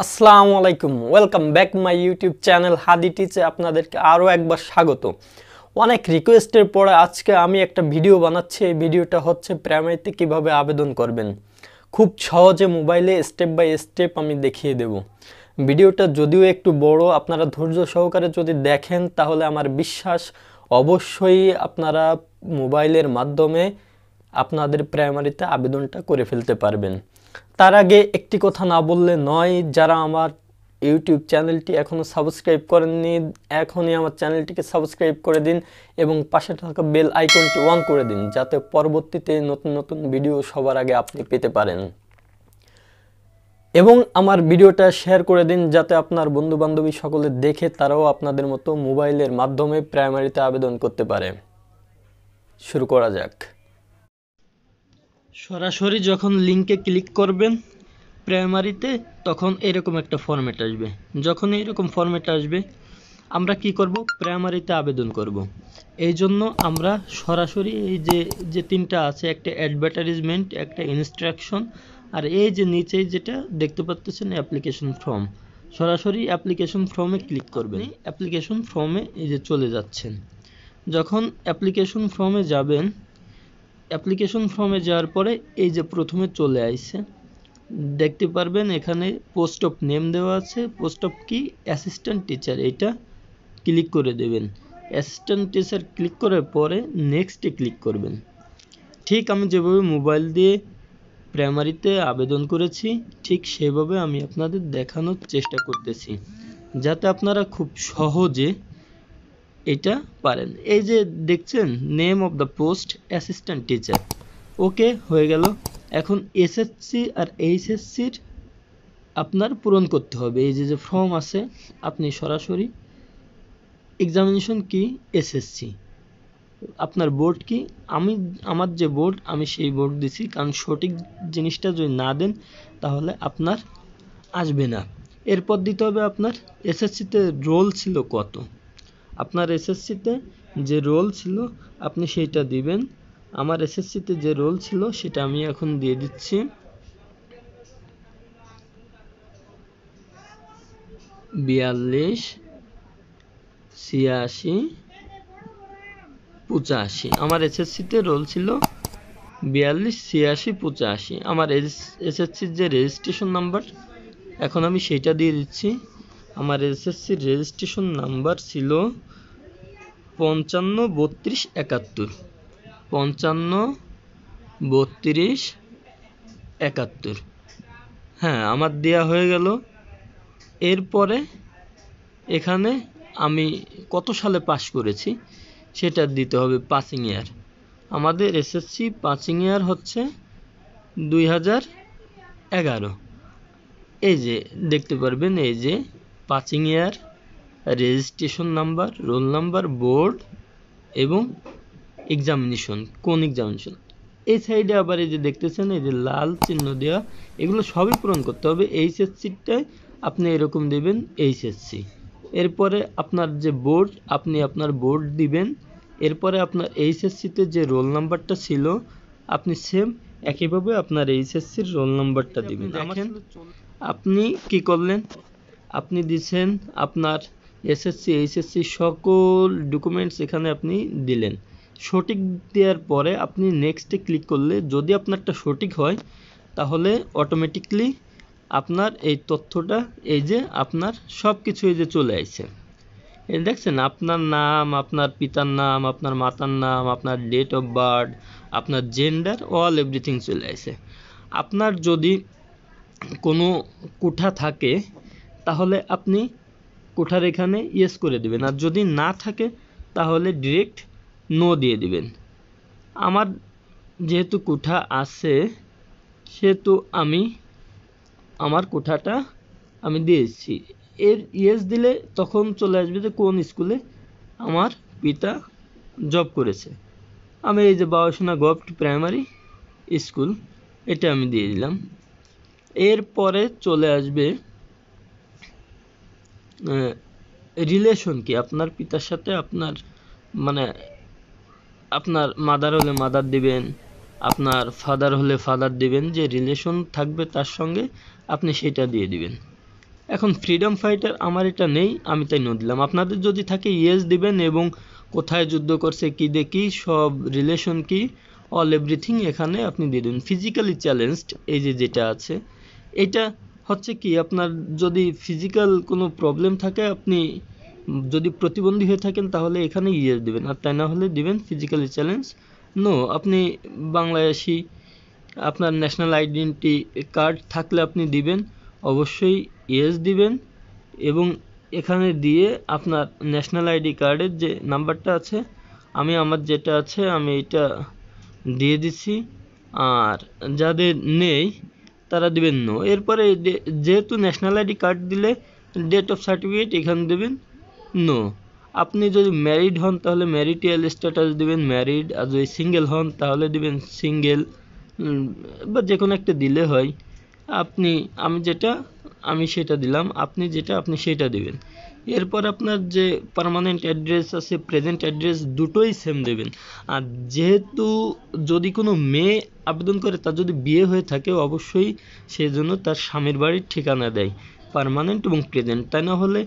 আসসালামু আলাইকুম, welcome back my YouTube channel হাদি টিচে আপনাদেরকে আরও একবার স্বাগত। অনেক রিকোয়েস্টের পরে আজকে আমি একটা ভিডিও বানাচ্ছি। এই ভিডিওটা হচ্ছে প্রাইমারিতে কিভাবে আবেদন করবেন, খুব সহজে মোবাইলে স্টেপ বাই স্টেপ আমি দেখিয়ে দেব। ভিডিওটা যদিও একটু বড়, আপনারা ধৈর্য সহকারে যদি দেখেন তাহলে আমার বিশ্বাস অবশ্যই আপনারা মোবাইলের মাধ্যমে আপনাদের প্রাইমারিতে আবেদনটা করে ফেলতে পারবেন। তার আগে একটি কথা না বললে নয়, যারা আমার ইউটিউব চ্যানেলটি এখনও সাবস্ক্রাইব করেননি এখনই আমার চ্যানেলটিকে সাবস্ক্রাইব করে দিন এবং পাশে থাকা বেল আইকনটি অন করে দিন, যাতে পরবর্তীতে নতুন নতুন ভিডিও সবার আগে আপনি পেতে পারেন। এবং আমার ভিডিওটা শেয়ার করে দিন যাতে আপনার বন্ধুবান্ধবী সকলে দেখে তারাও আপনাদের মতো মোবাইলের মাধ্যমে প্রাইমারিতে আবেদন করতে পারে। শুরু করা যাক। সরাসরি যখন লিঙ্কে ক্লিক করবেন প্রাইমারিতে, তখন এরকম একটা ফরম্যাট আসবে। যখন এরকম ফরম্যাট আসবে আমরা কি করব, প্রাইমারিতে আবেদন করব। এই জন্য আমরা সরাসরি এই যে তিনটা আছে, একটা অ্যাডভার্টাইজমেন্ট, একটা ইনস্ট্রাকশন, আর এই যে নিচে যেটা দেখতে পাচ্ছেন অ্যাপ্লিকেশন ফর্ম, সরাসরি অ্যাপ্লিকেশন ফর্মে ক্লিক করবেন। অ্যাপ্লিকেশন ফর্মে এই যে চলে যাচ্ছেন। যখন অ্যাপ্লিকেশন ফর্মে যাবেন, অ্যাপ্লিকেশন ফর্মে যাওয়ার পরে এই যে প্রথমে চলে আসছে, দেখতে পারবেন এখানে পোস্ট অফ নেম দেওয়া আছে। পোস্ট অফ কি, অ্যাসিস্ট্যান্ট টিচার, এটা ক্লিক করে দেবেন। অ্যাসিস্ট্যান্ট টিচার ক্লিক করার পরে নেক্সটে ক্লিক করবেন। ঠিক আমি যেভাবে মোবাইল দিয়ে প্রাইমারিতে আবেদন করেছি ঠিক সেভাবে আমি আপনাদের দেখানোর চেষ্টা করতেছি, যাতে আপনারা খুব সহজে এটা পারেন। এই যে দেখছেন name of the post assistant teacher, okay হয়ে গেল। এখন এসএসসি আর এইচএসসির আপনার পূরণ করতে হবে। এই যে ফর্ম আছে, আপনি সরাসরি এক্সামিনেশন কি, এসএসসি, আপনার বোর্ড কি, আমার যে বোর্ড আমি সেই বোর্ড দিছি, কারণ সঠিক জিনিসটা যদি না দেন তাহলে আপনার আসবে না। এরপর দিতে হবে আপনার এসএসসিতে রোল ছিল কত, আপনার এসএসসিতে যে রোল ছিল আপনি সেইটা দিবেন। আমার এসএসসিতে যে রোল ছিল সেটা আমি এখন দিয়ে দিচ্ছি 42, 86, 85। আমার এসএসসিতে রোল ছিল 42, 86, 85। আমার এসএসসির যে রেজিস্ট্রেশন নাম্বার এখন আমি সেইটা দিয়ে দিচ্ছি। আমার এসএসসির রেজিস্ট্রেশন নাম্বার ছিল 55, 32, 71। 55, 32, 71। হ্যাঁ, আমার দেয়া হয়ে গেল। এরপরে এখানে আমি কত সালে পাস করেছি সেটা দিতে হবে, পাসিং ইয়ার। আমাদের এসএসসি পাসিং ইয়ার হচ্ছে 2011। এই যে দেখতে পারবেন, এই যে পাসিং ইয়ার, registration number, roll number, board এবং এক্সামিনেশন, কোন এক্সামিনেশন। এই সাইডে আবার এই যে দেখতেছেন এই যে লাল চিহ্ন দেওয়া, এগুলো সবই পূরণ করতে হবে। এইচএসসিটায় আপনি এরকম দেবেন এইচএসসি। এরপরে আপনার যে বোর্ড, আপনি আপনার বোর্ড দিবেন। এরপরে আপনার এইচএসসিতে যে রোল নাম্বারটা ছিল আপনি সেম একইভাবে আপনার এইচএসসির রোল নাম্বারটা দিবেন। দেখেন আপনি কি করলেন, আপনি দিচ্ছেন আপনার এসএসসি এইচএসসি সকল ডকুমেন্টস এখানে আপনি দিলেন। সঠিক দেওয়ার পরে আপনি নেক্সটে ক্লিক করলে যদি আপনারটা সঠিক হয় তাহলে অটোমেটিকলি আপনার এই তথ্যটা এই যে আপনার সব কিছু এই যে চলে আসছে। এই দেখছেন আপনার নাম, আপনার পিতার নাম, আপনার মাতার নাম, আপনার ডেট অফ বার্থ, আপনার জেন্ডার, অল এভরিথিং চলে আসছে। আপনার যদি কোনো কোঠা থাকে তাহলে আপনি কোঠার এখানে ইয়েস করে দিবেন, আর যদি না থাকে তাহলে ডিরেক্ট নো দিয়ে দিবেন। আমার যেহেতু কোঠা আছে সেহেতু আমি আমার কোঠাটা আমি দিয়েছি। এর ইয়েস দিলে তখন চলে আসবে যে কোন স্কুলে আমার পিতা জব করেছে। আমি এই যে বাউসোনা গভর্নমেন্ট প্রাইমারি স্কুল, এটা আমি দিয়ে দিলাম। এরপরে চলে আসবে রিলেশন কি, আপনার পিতার সাথে আপনার মানে আপনার মাদার হলে মাদার দিবেন, আপনার ফাদার হলে ফাদার দিবেন, যে রিলেশন থাকবে তার সঙ্গে আপনি সেটা দিয়ে দিবেন। এখন ফ্রিডম ফাইটার আমার এটা নেই, আমি তাই নো দিলাম। আপনাদের যদি থাকে ইয়েস দিবেন এবং কোথায় যুদ্ধ করছে, কি দেখি, সব রিলেশন কি, অল এভরিথিং এখানে আপনি দিয়ে দেবেন। ফিজিক্যালি চ্যালেঞ্জড এই যে যেটা আছে, এটা হচ্ছে কি আপনার যদি ফিজিক্যাল কোনো প্রবলেম থাকে, আপনি যদি প্রতিবন্ধী হয়ে থাকেন তাহলে এখানে ইয়েস দিবেন, আর তাই না হলে দিবেন ফিজিক্যালি চ্যালেঞ্জ নো। আপনি বাংলাদেশি, আপনার ন্যাশনাল আইডেন্টি কার্ড থাকলে আপনি দিবেন অবশ্যই ইয়েস দিবেন, এবং এখানে দিয়ে আপনার ন্যাশনাল আইডি কার্ডের যে নাম্বারটা আছে, আমি আমার যেটা আছে আমি এটা দিয়ে দিছি, আর যাদের নেই তারা দিবেন নো। এরপরে যেহেতু ন্যাশনাল আইডি কার্ড দিলে ডেট অফ সার্টিফিকেট এখানে দেবেন নো। আপনি যদি ম্যারিড হন তাহলে ম্যারিটাল স্ট্যাটাস দিবেন ম্যারিড, আর যদি সিঙ্গেল হন তাহলে দিবেন সিঙ্গেল, বা যে কোনো একটা দিলে হয়। আমি সেটা দিলাম, আপনি যেটা আপনি সেটা দিবেন। এরপর আপনার যে পার্মানেন্ট অ্যাড্রেস আছে, প্রেজেন্ট অ্যাড্রেস, দুটোই সেম দেবেন। আর যেহেতু যদি কোনো মেয়ে আবেদন করে, তার যদি বিয়ে হয়ে থাকে, অবশ্যই সেজন্য তার স্বামীর বাড়ির ঠিকানা দেয়, পার্মানেন্ট এবং প্রেজেন্ট। তাই না হলে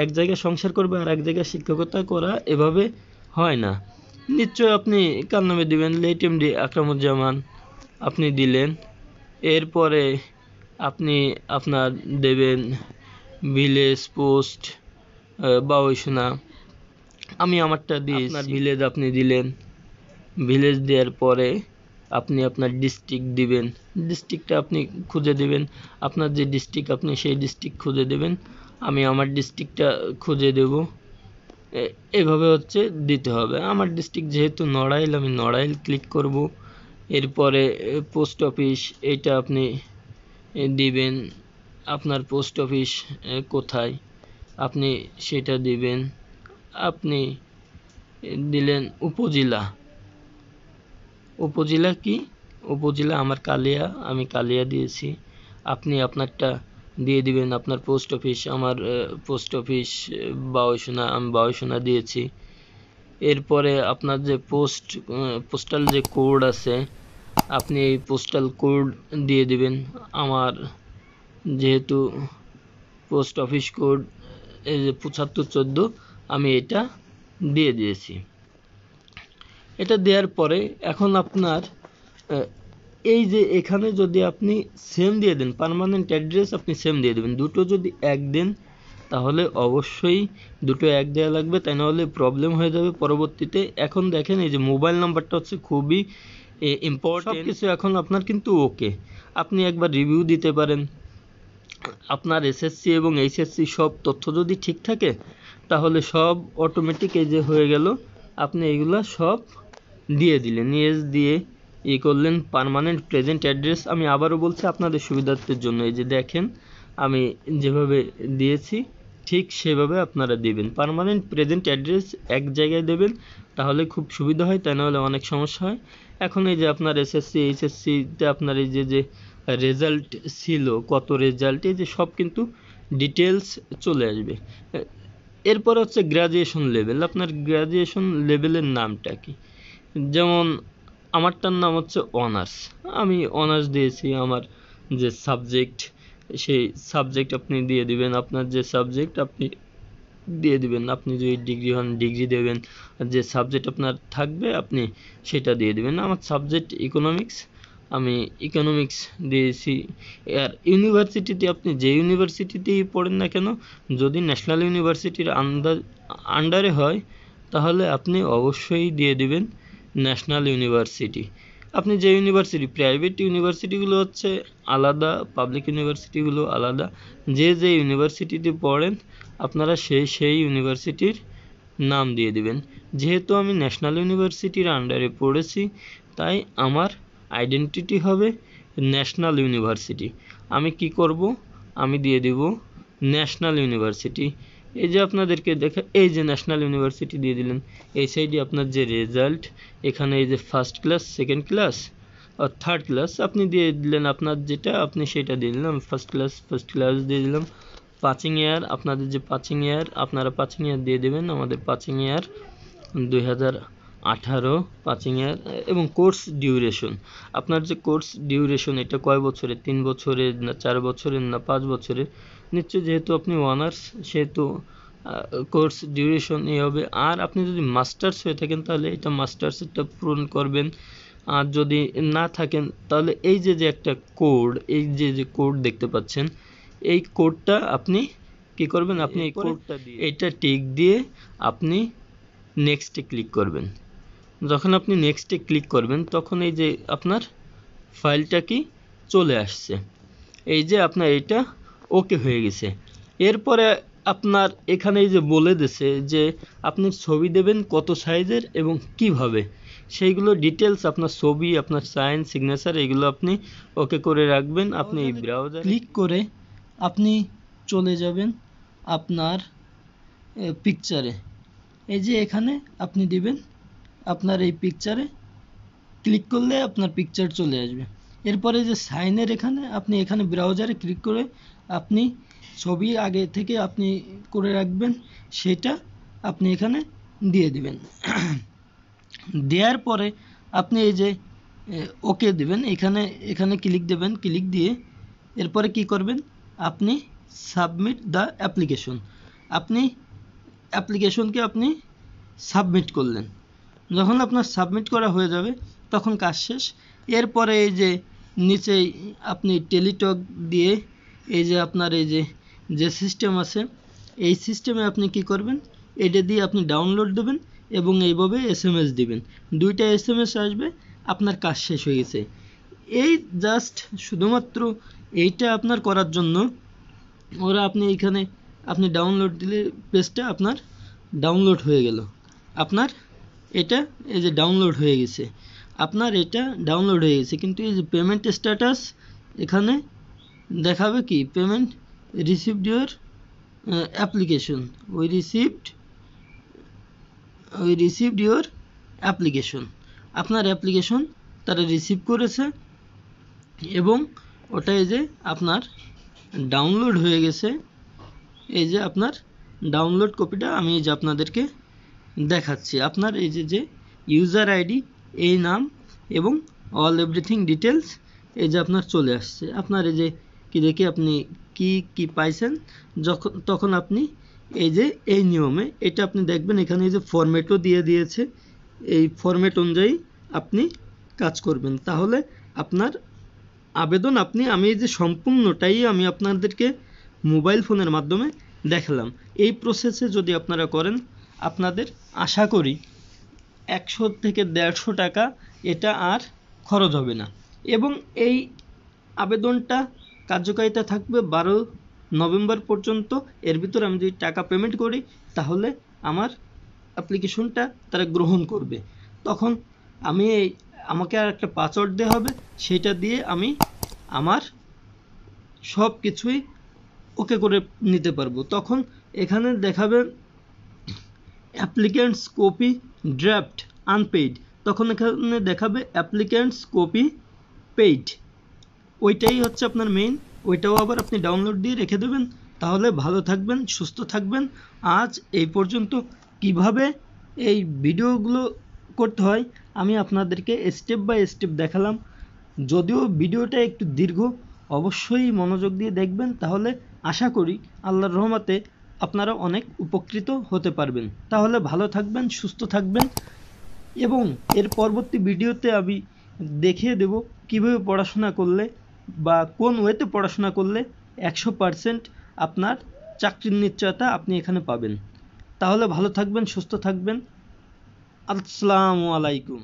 এক জায়গায় সংসার করবে আর এক জায়গায় শিক্ষকতা করা, এভাবে হয় না। নিশ্চয় আপনি কার নামে দিবেন, লেট এমডি আকরামুজ্জামান আপনি দিলেন। এরপরে আপনি আপনার দেবেন ভিলেজ পোস্ট বাউইসোনা, আমি আমারটা দিই। আপনার ভিলেজ আপনি দিলেন, ভিলেজ দেওয়ার পরে আপনি আপনার ডিস্ট্রিক্ট দিবেন, ডিস্ট্রিক্টটা আপনি খুঁজে দেবেন, আপনার যে ডিস্ট্রিক্ট আপনি সেই ডিস্ট্রিক্ট খুঁজে দেবেন, আমি আমার ডিস্ট্রিক্টটা খুঁজে দেব। এভাবে হচ্ছে দিতে হবে। আমার ডিস্ট্রিক্ট যেহেতু নড়াইল, আমি নড়াইল ক্লিক করব। এরপরে পোস্ট অফিস, এইটা আপনি দিবেন, আপনার পোস্ট অফিস কোথায় আপনি সেটা দিবেন। আপনি দিলেন উপজেলা, উপজেলা কি, উপজেলা আমার কালিয়া, আমি কালিয়া দিয়েছি। আপনি আপনারটা দিয়ে দিবেন। আপনার পোস্ট অফিস, আমার পোস্ট অফিস বাউইসোনা, আমি বাউইসোনা দিয়েছি। এরপরে আপনার যে পোস্টাল যে কোড আছে, আপনি এই পোস্টাল কোড দিয়ে দিবেন। আমার যেহেতু পোস্ট অফিস কোড এই যে 7514, আমি এটা দিয়ে দিয়েছি। এটা দেওয়ার পরে এখন আপনার এই যে এখানে যদি আপনি সেম দিয়ে দেন, পার্মানেন্ট অ্যাড্রেস আপনি সেম দিয়ে দেবেন। দুটো যদি এক দেন তাহলে অবশ্যই দুটো এক দেওয়া লাগবে, তাই না হলে প্রবলেম হয়ে যাবে পরবর্তীতে। এখন দেখেন এই যে মোবাইল নাম্বারটা হচ্ছে খুবই ইম্পর্টেন্ট। কিছু এখন আপনার কিন্তু ওকে, আপনি একবার রিভিউ দিতে পারেন। আপনার এসএসসি এবং এইচএসসি সব তথ্য যদি ঠিক থাকে তাহলে সব অটোমেটিক এই যে হয়ে গেল, আপনি এগুলা সব দিয়ে দিলেন, ইয়েস দিয়ে করলেন। পার্মানেন্ট প্রেজেন্ট অ্যাড্রেস আমি আবারও বলছি আপনাদের সুবিধার্থের জন্য, এই যে দেখেন আমি যেভাবে দিয়েছি ঠিক সেভাবে আপনারা দিবেন। পার্মানেন্ট প্রেজেন্ট অ্যাড্রেস এক জায়গায় দেবেন, তাহলে খুব সুবিধা হয়, তাই না হলে অনেক সমস্যা হয়। এখন এই যে আপনার এসএসসি এইচএসসিতে আপনার এই যে রেজাল্ট ছিল, কত রেজাল্ট, এই যে সব কিন্তু ডিটেলস চলে আসবে। এরপর হচ্ছে গ্র্যাজুয়েশন লেভেল, আপনার গ্র্যাজুয়েশন লেভেলের নামটা কি, যেমন আমারটার নাম হচ্ছে অনার্স, আমি অনার্স দিয়েছি। আমার যে সাবজেক্ট সেই সাবজেক্ট আপনি দিয়ে দিবেন, আপনার যে সাবজেক্ট আপনি দিয়ে দিবেন। আপনি যদি ডিগ্রি হন ডিগ্রি দেবেন, যে সাবজেক্ট আপনার থাকবে আপনি সেটা দিয়ে দিবেন। আমার সাবজেক্ট ইকোনমিক্স, আমি ইকোনমিক্স দিয়েছি। আর ইউনিভার্সিটিতে আপনি যে ইউনিভার্সিটিতেই পড়েন না কেন, যদি ন্যাশনাল ইউনিভার্সিটির আন্ডারে হয় তাহলে আপনি অবশ্যই দিয়ে দিবেন ন্যাশনাল ইউনিভার্সিটি। আপনি যে ইউনিভার্সিটি, প্রাইভেট ইউনিভার্সিটিগুলো হচ্ছে আলাদা, পাবলিক ইউনিভার্সিটিগুলো আলাদা। যে ইউনিভার্সিটিতে পড়েন আপনারা সেই ইউনিভার্সিটির নাম দিয়ে দিবেন। যেহেতু আমি ন্যাশনাল ইউনিভার্সিটির আন্ডারে পড়েছি, তাই আমার আইডেন্টিটি হবে ন্যাশনাল ইউনিভার্সিটি। আমি কি করব, আমি দিয়ে দিব ন্যাশনাল ইউনিভার্সিটি। এই যে আপনাদেরকে দেখা, এই যে ন্যাশনাল ইউনিভার্সিটি দিয়ে দিলেন। এই সাইডে আপনার যে রেজাল্ট, এখানে এই যে ফার্স্ট ক্লাস, সেকেন্ড ক্লাস আর থার্ড ক্লাস আপনি দিয়ে দিলেন, আপনার যেটা আপনি সেটা দিয়ে দিলাম। ফার্স্ট ক্লাস দিয়ে দিলাম। পাচিং ইয়ার, আপনাদের যে পাচিং ইয়ার, আপনারা পাচিং ইয়ার দিয়ে দেবেন। আমাদের পাচিং ইয়ার 2018 পাচিং ইয়ার। এবং কোর্স ডিউরেশন, আপনার যে কোর্স ডিউরেশন এটা কয় বছরের, 3 বছরের না 4 বছরের না 5 বছরের, নিশ্চয়ই যেহেতু আপনি অনার্স সেহেতু কোর্স ডিউরেশন এই হবে। আর আপনি যদি মাস্টার্স হয়ে থাকেন তাহলে এটা মাস্টার্সেরটা পূরণ করবেন। আর যদি না থাকেন তাহলে এই যে একটা কোড, এই যে কোড দেখতে পাচ্ছেন, এই কোডটা আপনি কি করবেন, আপনি এই কোডটা দিয়ে এটা টিক দিয়ে আপনি নেক্সটে ক্লিক করবেন। যখন আপনি নেক্সটে ক্লিক করবেন তখন এই যে আপনার ফাইলটা কি চলে আসছে, এই যে আপনার এটা ওকে হয়ে গেছে। এরপরে আপনার এখানে এই যে বলে দিছে যে আপনি ছবি দেবেন কত সাইজের এবং কিভাবে, সেইগুলো ডিটেলস আপনার ছবি, আপনার সাইন, সিগনেচার এগুলো আপনি ওকে করে রাখবেন। আপনি এই ব্রাউজার ক্লিক করে আপনি চলে যাবেন আপনার পিকচারে। এই যে এখানে আপনি দিবেন আপনার এই পিকচারে ক্লিক করলে আপনার পিকচার চলে আসবে। এরপরে যে সাইনের এখানে ব্রাউজারে ক্লিক করে আপনি ছবি আগে থেকে আপনি করে রাখবেন, সেটা আপনি এখানে দিয়ে দিবেন। দেওয়ার পরে আপনি এই যে ওকে দিবেন, এখানে ক্লিক দেবেন। ক্লিক দিয়ে এরপরে কি করবেন, আপনি সাবমিট দ্য অ্যাপ্লিকেশন, আপনি অ্যাপ্লিকেশনকে আপনি সাবমিট করলেন। যখন আপনার সাবমিট করা হয়ে যাবে তখন কাজ শেষ। এরপরে এই যে নিচেই আপনি টেলিটক দিয়ে এই যে আপনার এই যে সিস্টেম আছে, এই সিস্টেমে আপনি কি করবেন, এটা দিয়ে আপনি ডাউনলোড দেবেন এবং এইভাবে SMS দিবেন। 2টা SMS আসবে, আপনার কাজ শেষ হয়ে গেছে। এই জাস্ট শুধুমাত্র এইটা আপনার করার জন্য ওরা আপনি এখানে আপনি ডাউনলোড দিলে পেজটা আপনার ডাউনলোড হয়ে গেল। আপনার এটা এই যে ডাউনলোড হয়ে গেছে, আপনার এটা ডাউনলোড হয়ে গেছে। কিন্তু এই যে পেমেন্ট স্ট্যাটাস এখানে দেখাবে কি, payment received your application, we received your application, আপনার অ্যাপ্লিকেশন তারা রিসিভ করেছে এবং ওটা এই যে আপনার ডাউনলোড হয়ে গেছে। এই যে আপনার ডাউনলোড কপিটা আমি এই যে আপনাদেরকে দেখাচ্ছি। আপনার এই যে ইউজার আইডি, এই নাম এবং অল এভরিথিং ডিটেলস এই যে আপনার চলে আসছে। আপনার এই যে কি দেখে আপনি কি পাইছেন, তখন আপনি এই যে এই নিয়মে এটা আপনি দেখবেন, এখানে এই যে ফরম্যাটও দিয়ে দিয়েছে, এই ফরম্যাট অনুযায়ী আপনি কাজ করবেন। তাহলে আপনার আবেদন আমি এই যে সম্পূর্ণটাই আমি আপনাদেরকে মোবাইল ফোনের মাধ্যমে দেখালাম। এই প্রসেসে যদি আপনারা করেন আপনাদের আশা করি 100 থেকে 150 টাকা এটা আর খরচ হবে না। এবং এই আবেদনটা কার্যকারিতা থাকবে 12 নভেম্বর পর্যন্ত। এর ভিতর আমি যদি টাকা পেমেন্ট করি তাহলে আমার অ্যাপ্লিকেশনটা তারা গ্রহণ করবে। তখন আমাকে আর একটা পাসওয়ার্ড দেওয়া হবে, সেটা দিয়ে আমি আমার সব কিছুই ওকে করে নিতে পারবো। তখন এখানে দেখাবে অ্যাপ্লিক্যান্টস কপি ড্রাফট আনপেইড, তখন এখানে দেখাবে অ্যাপ্লিক্যান্টস কপি পেইড, ওইটাই হচ্ছে আপনার মেইন। ওইটাও আবার আপনি ডাউনলোড দিয়ে রেখে দেবেন। তাহলে ভালো থাকবেন, সুস্থ থাকবেন। আজ এই পর্যন্ত। কিভাবে এই ভিডিওগুলো করতে হয় আমি আপনাদেরকে স্টেপ বাই স্টেপ দেখালাম। যদিও ভিডিওটা একটু দীর্ঘ, অবশ্যই মনোযোগ দিয়ে দেখবেন, তাহলে আশা করি আল্লাহর রহমতে আপনারা অনেক উপকৃত হতে পারবেন। তাহলে ভালো থাকবেন, সুস্থ থাকবেন এবং এর পরবর্তী ভিডিওতে আমি দেখিয়ে দেব কিভাবে পড়াশোনা করলে বা কোন ওয়েতে পড়াশোনা করলে 100% আপনার চাকরির নিশ্চয়তা আপনি এখানে পাবেন। তাহলে ভালো থাকবেন, সুস্থ থাকবেন। আসসালামু আলাইকুম।